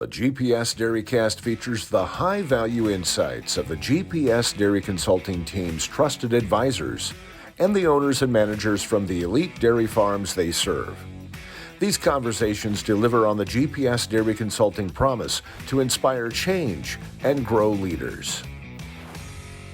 The GPS DairyCAST features the high-value insights of the GPS Dairy Consulting team's trusted advisors and the owners and managers from the elite dairy farms they serve. These conversations deliver on the GPS Dairy Consulting promise to inspire change and grow leaders.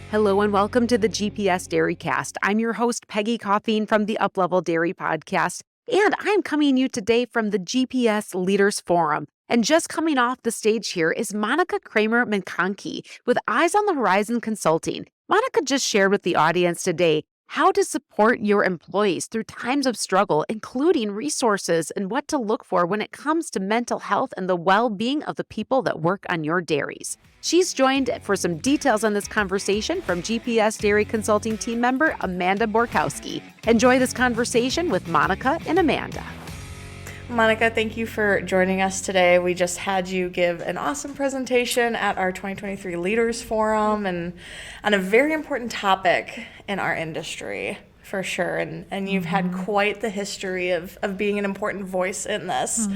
Hello and welcome to the GPS DairyCAST. I'm your host, Peggy Coffeen from the Uplevel Dairy Podcast, and I'm coming to you today from the GPS Leaders Forum. And just coming off the stage here is Kramer McConkey with Eyes on the Horizon Consulting. Monica just shared with the audience today how to support your employees through times of struggle, including resources and what to look for when it comes to mental health and the well-being of the people that work on your dairies. She's joined for some details on this conversation from GPS Dairy Consulting team member Amanda Borkowski. Enjoy this conversation with Monica and Amanda. Monica, thank you for joining us today. We just had you give an awesome presentation at our 2023 Leaders Forum and on a very important topic in our industry, for sure. And you've had quite the history of being an important voice in this.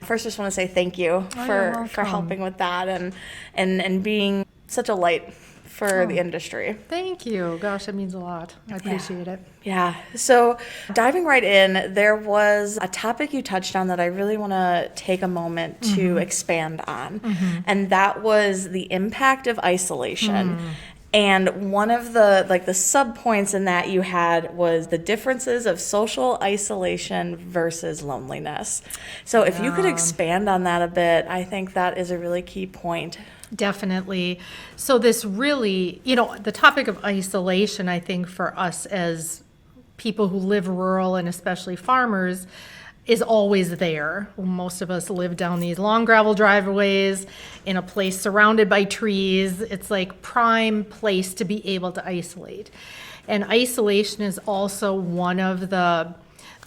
First, just want to say thank you for helping with that and being such a light for the industry. Thank you. Gosh, that means a lot. I appreciate it. Yeah. So diving right in, there was a topic you touched on that I really want to take a moment to expand on. And that was the impact of isolation. And one of the sub points in that you had was the differences of social isolation versus loneliness. So if you could expand on that a bit, I think that is a really key point. Definitely. So this really, the topic of isolation, I think for us as people who live rural and especially farmers, is always there. Most of us live down these long gravel driveways in a place surrounded by trees. It's like prime place to be able to isolate. And isolation is also one of the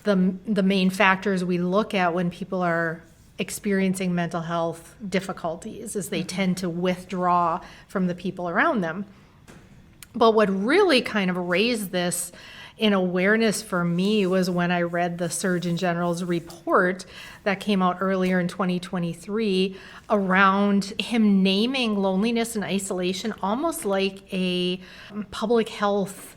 main factors we look at when people are experiencing mental health difficulties, is they tend to withdraw from the people around them. But what really kind of raised this in awareness for me was when I read the Surgeon General's report that came out earlier in 2023 around him naming loneliness and isolation almost like a public health,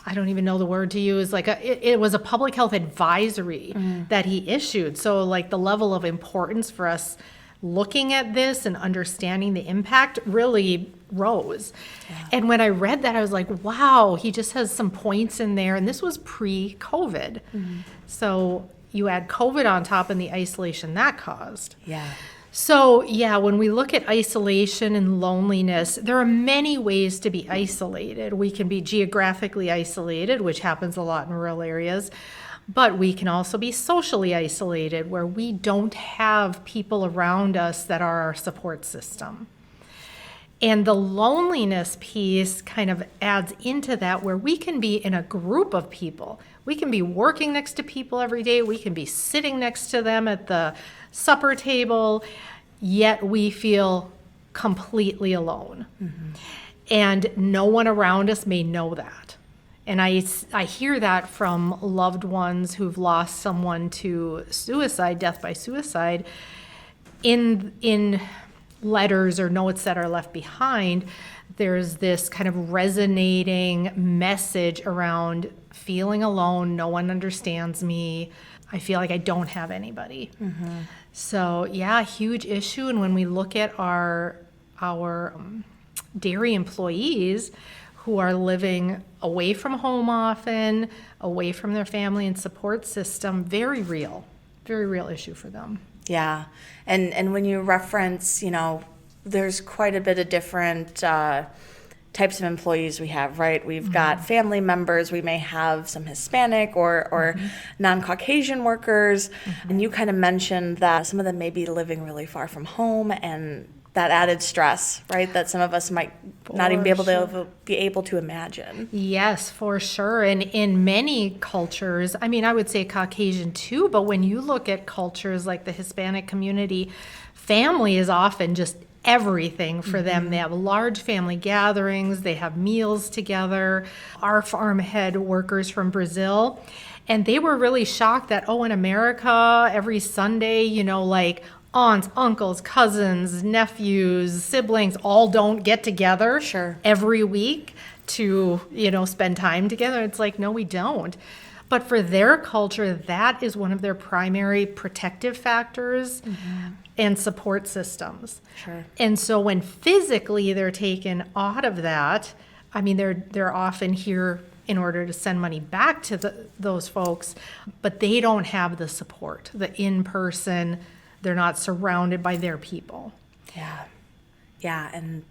I don't even know the word to use, it was a public health advisory that he issued. So like the level of importance for us looking at this and understanding the impact really rose. Yeah. And when I read that, I was like, wow, he just has some points in there. And this was pre-COVID. So you add COVID on top and the isolation that caused. Yeah. So yeah, when we look at isolation and loneliness, there are many ways to be isolated. We can be geographically isolated, which happens a lot in rural areas, but we can also be socially isolated, where we don't have people around us that are our support system. And the loneliness piece kind of adds into that, where we can be in a group of people. We can be working next to people every day. We can be sitting next to them at the supper table, yet we feel completely alone. And no one around us may know that. And I hear that from loved ones who've lost someone to suicide, death by suicide, in letters or notes that are left behind. There's this kind of resonating message around feeling alone. No one understands me. I feel like I don't have anybody. So yeah, huge issue. And when we look at our dairy employees who are living away from home often, away from their family and support system, very real issue for them. Yeah. And when you reference, there's quite a bit of different types of employees we have, right? We've got family members, we may have some Hispanic or non-Caucasian workers, and you kind of mentioned that some of them may be living really far from home, and that added stress, right, that some of us might not even be able to imagine. Yes, for sure. And in many cultures, I would say Caucasian too, but when you look at cultures like the Hispanic community, family is often just everything for them. They have large family gatherings, they have meals together. Our farm had workers from Brazil, and they were really shocked that, in America, every Sunday, aunts, uncles, cousins, nephews, siblings all don't get together every week to, spend time together. It's like, no, we don't. But for their culture, that is one of their primary protective factors and support systems. Sure. And so when physically they're taken out of that, I mean, they're often here in order to send money back to those folks, but they don't have the support, the in-person, they're not surrounded by their people. Yeah, and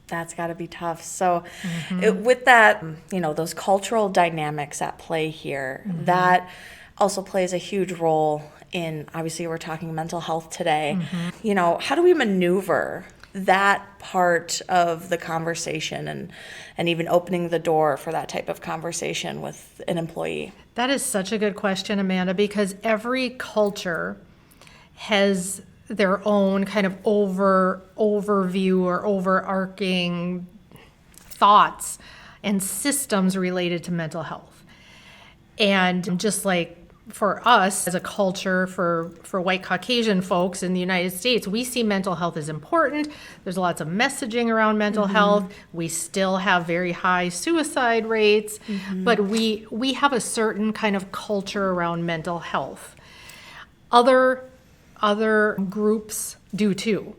that's got to be tough. So with that, those cultural dynamics at play here, that also plays a huge role in, obviously we're talking mental health today. How do we maneuver that part of the conversation and even opening the door for that type of conversation with an employee? That is such a good question, Amanda, because every culture has their own kind of overview or overarching thoughts and systems related to mental health. And just like for us as a culture, for white Caucasian folks in the United States, we see mental health as important. There's lots of messaging around mental health. We still have very high suicide rates, but we have a certain kind of culture around mental health. Other groups do too.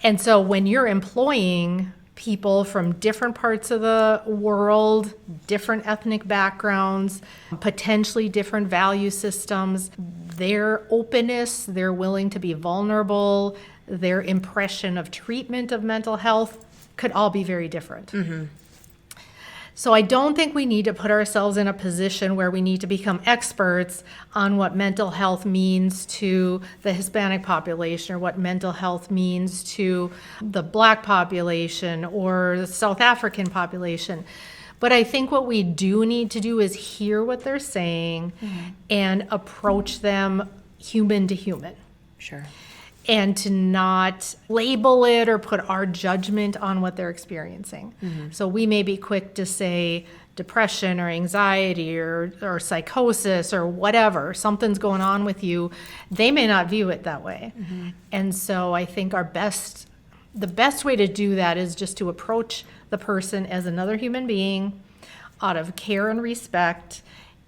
And so when you're employing people from different parts of the world, different ethnic backgrounds, potentially different value systems, their openness, their willing to be vulnerable, their impression of treatment of mental health could all be very different. So I don't think we need to put ourselves in a position where we need to become experts on what mental health means to the Hispanic population or what mental health means to the Black population or the South African population. But I think what we do need to do is hear what they're saying and approach them human to human. Sure. And to not label it or put our judgment on what they're experiencing. So we may be quick to say depression or anxiety or psychosis or whatever, something's going on with you. They may not view it that way. And so I think the best way to do that is just to approach the person as another human being out of care and respect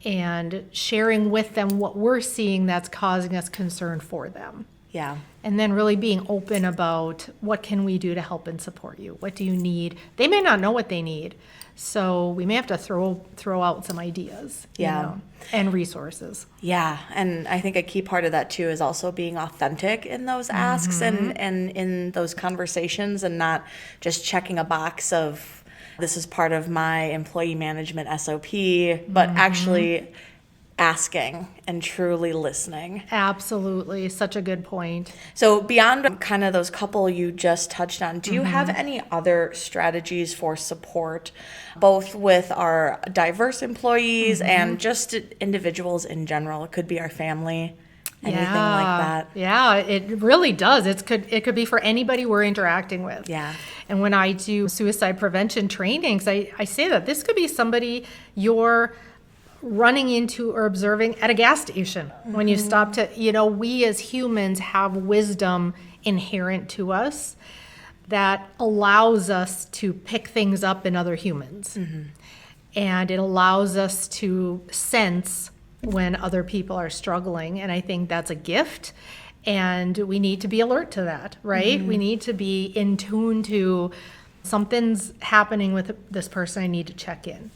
and sharing with them what we're seeing that's causing us concern for them. Yeah. And then really being open about what can we do to help and support you? What do you need? They may not know what they need. So we may have to throw out some ideas, and resources. Yeah. And I think a key part of that too is also being authentic in those asks and in those conversations and not just checking a box of this is part of my employee management SOP, but actually asking and truly listening. Absolutely. Such a good point. So beyond kind of those couple you just touched on, do you have any other strategies for support, both with our diverse employees and just individuals in general? It could be our family, anything like that. Yeah, it really does. It could be for anybody we're interacting with. Yeah. And when I do suicide prevention trainings, I say that this could be somebody you're running into or observing at a gas station when you stop to, we as humans have wisdom inherent to us that allows us to pick things up in other humans. And it allows us to sense when other people are struggling. And I think that's a gift. And we need to be alert to that, right? We need to be in tune to something's happening with this person, I need to check in.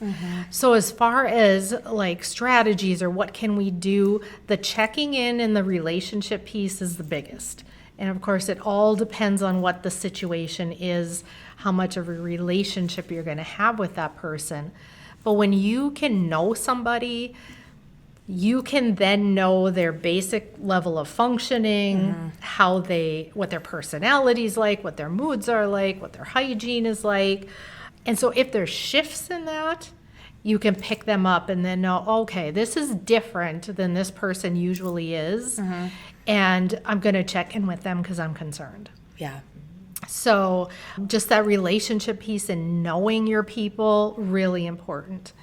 So as far as like strategies or what can we do, the checking in and the relationship piece is the biggest. And of course, it all depends on what the situation is, how much of a relationship you're going to have with that person. But when you can know somebody, you can then know their basic level of functioning, what their personality's like, what their moods are like, what their hygiene is like. And so if there's shifts in that, you can pick them up and then know, okay, this is different than this person usually is. And I'm going to check in with them because I'm concerned. Yeah. So just that relationship piece and knowing your people, really important.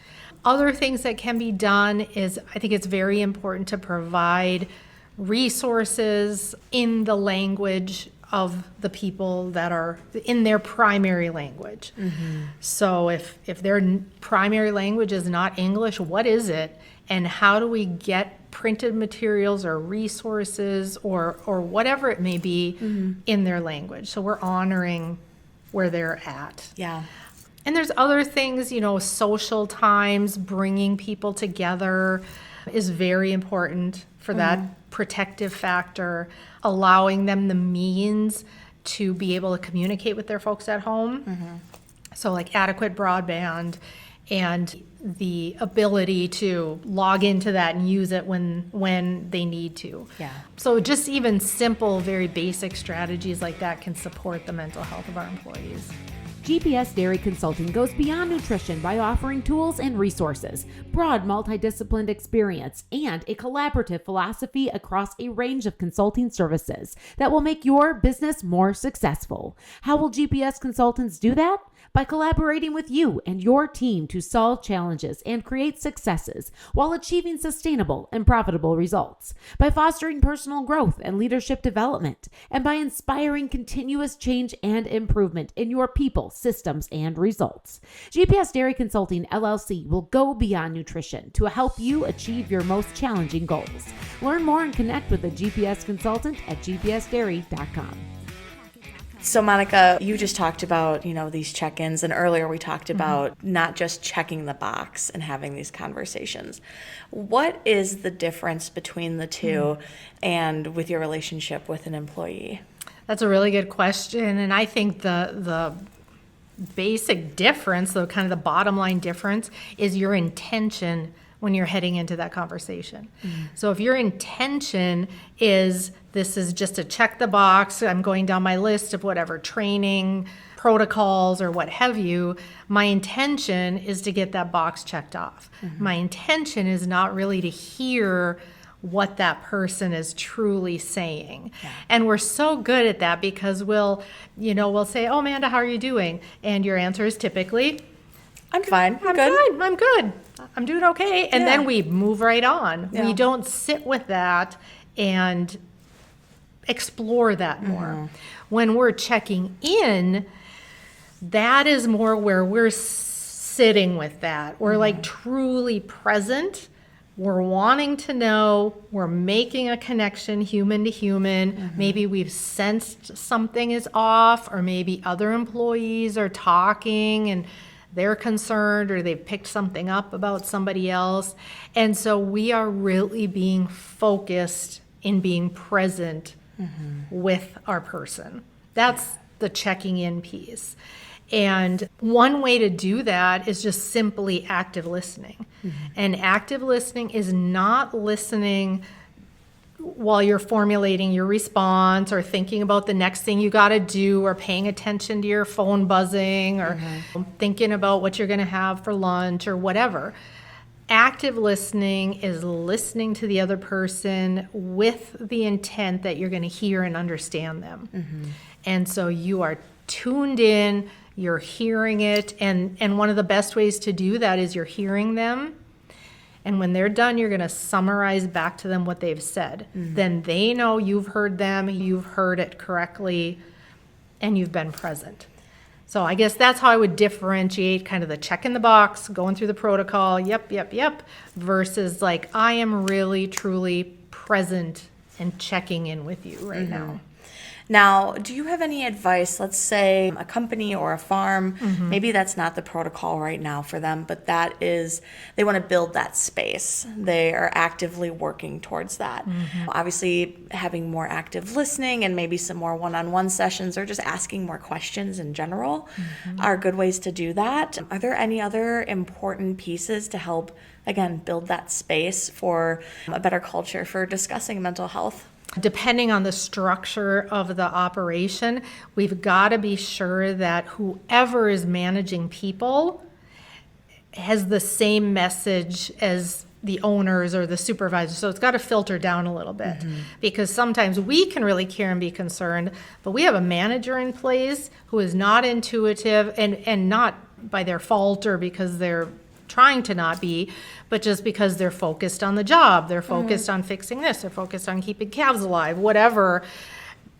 Other things that can be done is I think it's very important to provide resources in the language of the people that are in their primary language. So if their primary language is not English, what is it? And how do we get printed materials or resources or whatever it may be in their language? So we're honoring where they're at. Yeah. And there's other things, social times, bringing people together is very important for that protective factor, allowing them the means to be able to communicate with their folks at home. So like adequate broadband and the ability to log into that and use it when they need to. Yeah. So just even simple, very basic strategies like that can support the mental health of our employees. GPS Dairy Consulting goes beyond nutrition by offering tools and resources, broad multidisciplined experience, and a collaborative philosophy across a range of consulting services that will make your business more successful. How will GPS consultants do that? By collaborating with you and your team to solve challenges and create successes while achieving sustainable and profitable results. By fostering personal growth and leadership development, and by inspiring continuous change and improvement in your people, systems, and results. GPS Dairy Consulting LLC will go beyond nutrition to help you achieve your most challenging goals. Learn more and connect with a GPS consultant at gpsdairy.com. So Monica, you just talked about, these check-ins, and earlier we talked about not just checking the box and having these conversations. What is the difference between the two and with your relationship with an employee? That's a really good question. And I think the basic difference, the kind of the bottom line difference, is your intention when you're heading into that conversation. So if your intention is, this is just to check the box, I'm going down my list of whatever training, protocols, or what have you, my intention is to get that box checked off. My intention is not really to hear what that person is truly saying. And we're so good at that because we'll say, oh, Amanda, how are you doing? And your answer is typically, I'm fine. I'm good. I'm good. I'm doing okay. And then we move right on. Yeah. We don't sit with that and explore that more. When we're checking in, that is more where we're sitting with that. We're like truly present. We're wanting to know, we're making a connection human to human. Maybe we've sensed something is off, or maybe other employees are talking and they're concerned, or they've picked something up about somebody else. And so we are really being focused in being present with our person. That's the checking in piece. And one way to do that is just simply active listening. And active listening is not listening while you're formulating your response or thinking about the next thing you got to do, or paying attention to your phone buzzing, or thinking about what you're going to have for lunch or whatever. Active listening is listening to the other person with the intent that you're going to hear and understand them. And so you are tuned in, you're hearing it, and one of the best ways to do that is you're hearing them. And when they're done, you're going to summarize back to them what they've said. Then they know you've heard them, you've heard it correctly, and you've been present. So I guess that's how I would differentiate kind of the check in the box, going through the protocol, yep, versus like, I am really, truly present and checking in with you right now. Now, do you have any advice? Let's say a company or a farm, maybe that's not the protocol right now for them, but that is, they want to build that space. They are actively working towards that. Obviously, having more active listening and maybe some more one-on-one sessions, or just asking more questions in general are good ways to do that. Are there any other important pieces to help, again, build that space for a better culture for discussing mental health? Depending on the structure of the operation, we've got to be sure that whoever is managing people has the same message as the owners or the supervisors. So it's got to filter down a little bit, because sometimes we can really care and be concerned, but we have a manager in place who is not intuitive, and not by their fault or because they're trying to not be, but just because they're focused on the job, they're focused on fixing this, they're focused on keeping calves alive, whatever.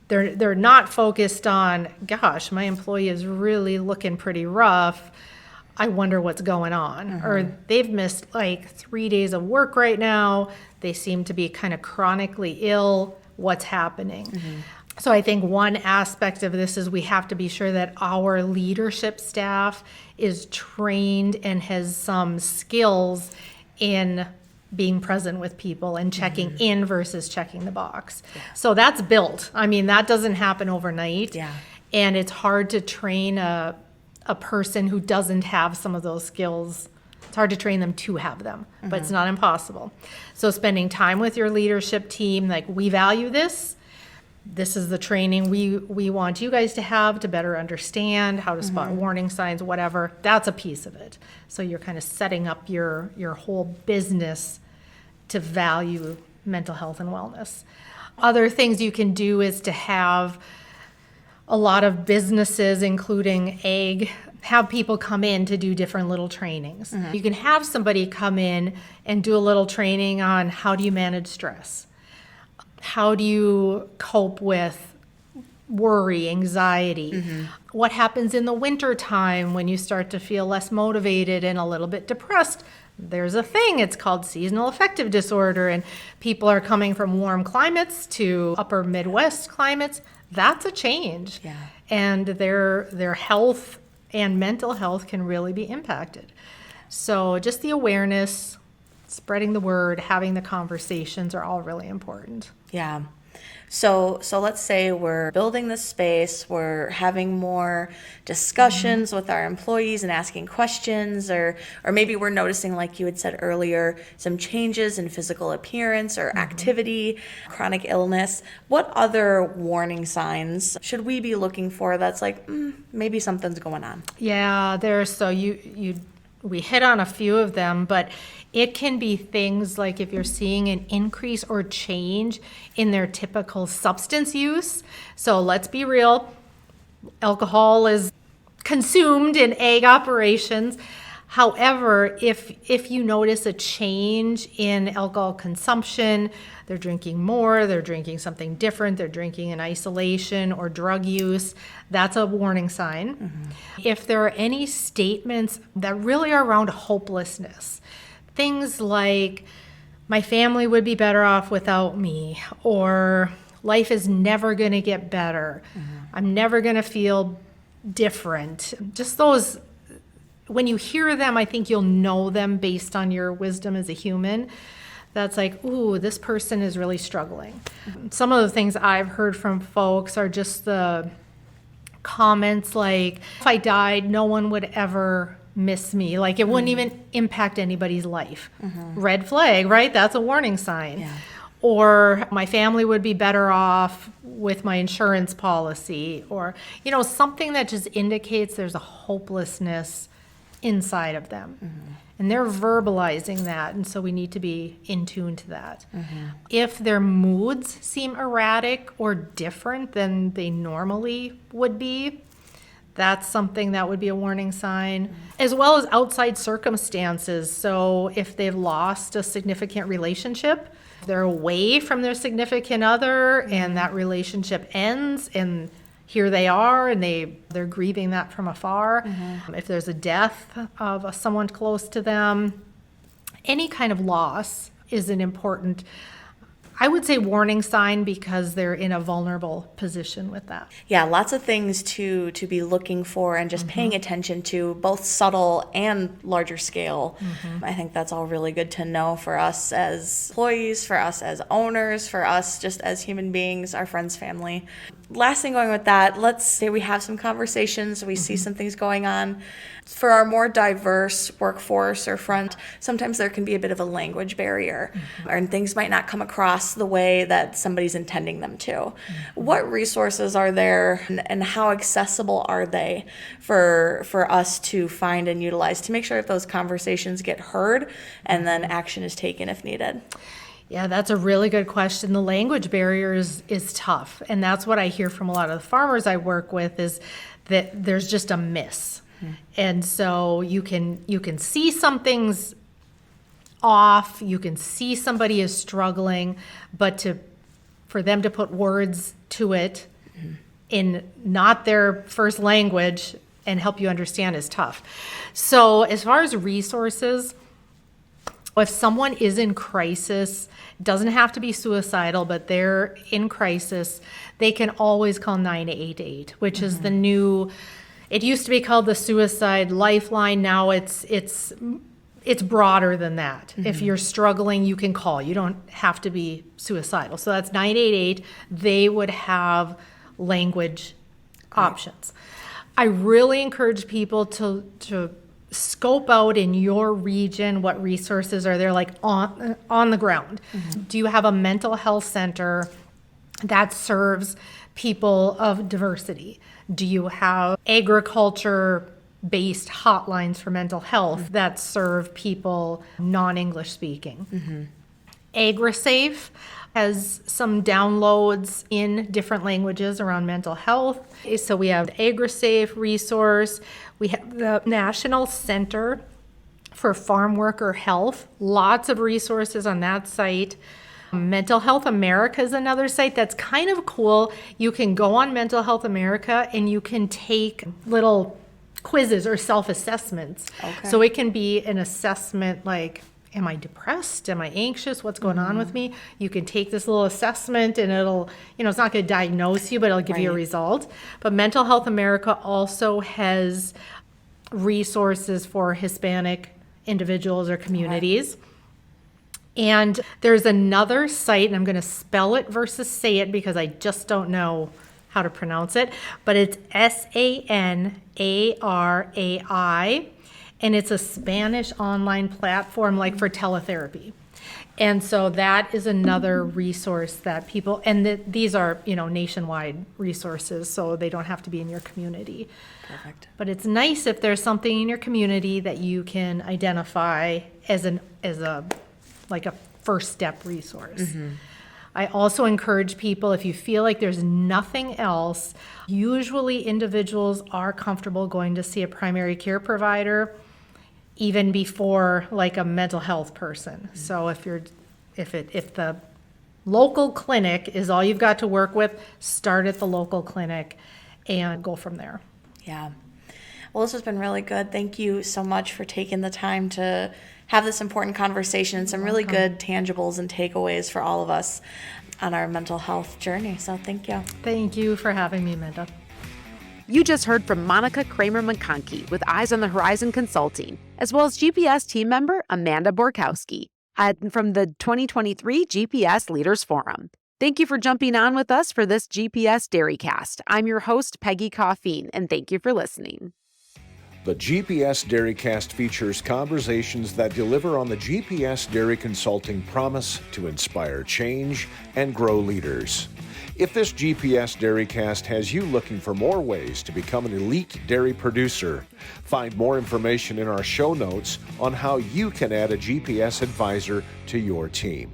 They're not focused on, gosh, my employee is really looking pretty rough. I wonder what's going on. Or they've missed like 3 days of work right now. They seem to be kind of chronically ill. What's happening? So I think one aspect of this is we have to be sure that our leadership staff is trained and has some skills in being present with people and checking in versus checking the box. So that's built. I mean, that doesn't happen overnight. And it's hard to train a person who doesn't have some of those skills. It's hard to train them to have them, but it's not impossible. So spending time with your leadership team, like, we value this. This is the training we want you guys to have to better understand how to spot warning signs, whatever. That's a piece of it. So you're kind of setting up your whole business to value mental health and wellness. Other things you can do is to have a lot of businesses, including ag, have people come in to do different little trainings. You can have somebody come in and do a little training on how do you manage stress? How do you cope with worry, anxiety? What happens in the winter time when you start to feel less motivated and a little bit depressed? There's a thing, it's called seasonal affective disorder, and people are coming from warm climates to upper Midwest climates. That's a change. And their health and mental health can really be impacted. So just the awareness, spreading the word, having the conversations are all really important. So let's say we're building this space, we're having more discussions with our employees and asking questions, or maybe we're noticing, like you had said earlier, some changes in physical appearance or activity, chronic illness. What other warning signs should we be looking for that's like, maybe something's going on? We hit on a few of them, but it can be things like if you're seeing an increase or change in their typical substance use. So let's be real, alcohol is consumed in ag operations. However, if you notice a change in alcohol consumption, they're drinking more, they're drinking something different, they're drinking in isolation or drug use, that's a warning sign. If there are any statements that really are around hopelessness, things like, my family would be better off without me, or life is never going to get better, I'm never going to feel different. Just those, when you hear them, I think you'll know them based on your wisdom as a human. That's like, ooh, this person is really struggling. Some of the things I've heard from folks are just the comments like, if I died, no one would ever miss me. Like, it wouldn't even impact anybody's life. Red flag, right? That's a warning sign. Or my family would be better off with my insurance policy, or, something that just indicates there's a hopelessness inside of them. And they're verbalizing that, and so we need to be in tune to that. If their moods seem erratic or different than they normally would be, that's something that would be a warning sign, as well as outside circumstances. So if they've lost a significant relationship, they're away from their significant other, and that relationship ends, and here they are, and they're grieving that from afar. If there's a death of someone close to them, any kind of loss is an important, I would say, warning sign, because they're in a vulnerable position with that. Lots of things to be looking for and just paying attention to, both subtle and larger scale. I think that's all really good to know for us as employees, for us as owners, for us just as human beings, our friends, family. Last thing going with that, let's say we have some conversations, we see some things going on. For our more diverse workforce or front, sometimes there can be a bit of a language barrier, and things might not come across the way that somebody's intending them to. What resources are there, and how accessible are they for us to find and utilize to make sure that those conversations get heard and then action is taken if needed? Yeah, that's a really good question. The language barrier is tough, and that's what I hear from a lot of the farmers I work with, is that there's just a miss. And so you can see something's off, you can see somebody is struggling, but for them to put words to it in not their first language and help you understand is tough. So as far as resources, if someone is in crisis, doesn't have to be suicidal, but they're in crisis, they can always call 988, which is the new, it used to be called the Suicide Lifeline. Now it's broader than that. If you're struggling, you can call. You don't have to be suicidal. So that's 988. They would have language options. I really encourage people to scope out in your region what resources are there, like on the ground. Do you have a mental health center that serves people of diversity? Do you have agriculture-based hotlines for mental health that serve people non-English speaking? AgriSafe has some downloads in different languages around mental health. So we have the AgriSafe resource. We have the National Center for Farm Worker Health. Lots of resources on that site. Mental Health America is another site that's kind of cool. You can go on Mental Health America and you can take little quizzes or self-assessments. So it can be an assessment like, am I depressed? Am I anxious? What's going on with me? You can take this little assessment and it'll, it's not going to diagnose you, but it'll give you a result. But Mental Health America also has resources for Hispanic individuals or communities. And there's another site, and I'm going to spell it versus say it because I just don't know how to pronounce it, but it's SANARAI. And it's a Spanish online platform like for teletherapy. And so that is another resource that people, and these are, nationwide resources, so they don't have to be in your community. Perfect. But it's nice if there's something in your community that you can identify as a first step resource. I also encourage people, if you feel like there's nothing else, usually individuals are comfortable going to see a primary care provider even before like a mental health person. So if the local clinic is all you've got to work with, start at the local clinic and go from there. Yeah. Well, this has been really good. Thank you so much for taking the time to have this important conversation and some really good tangibles and takeaways for all of us on our mental health journey. So thank you. Thank you for having me, Amanda. You just heard from Monica Kramer McConkey with Eyes on the Horizon Consulting, as well as GPS team member Amanda Borkowski from the 2023 GPS Leaders Forum. Thank you for jumping on with us for this GPS DairyCast. I'm your host, Peggy Coffeen, and thank you for listening. The GPS DairyCast features conversations that deliver on the GPS Dairy Consulting promise to inspire change and grow leaders. If this GPS DairyCast has you looking for more ways to become an elite dairy producer, find more information in our show notes on how you can add a GPS advisor to your team.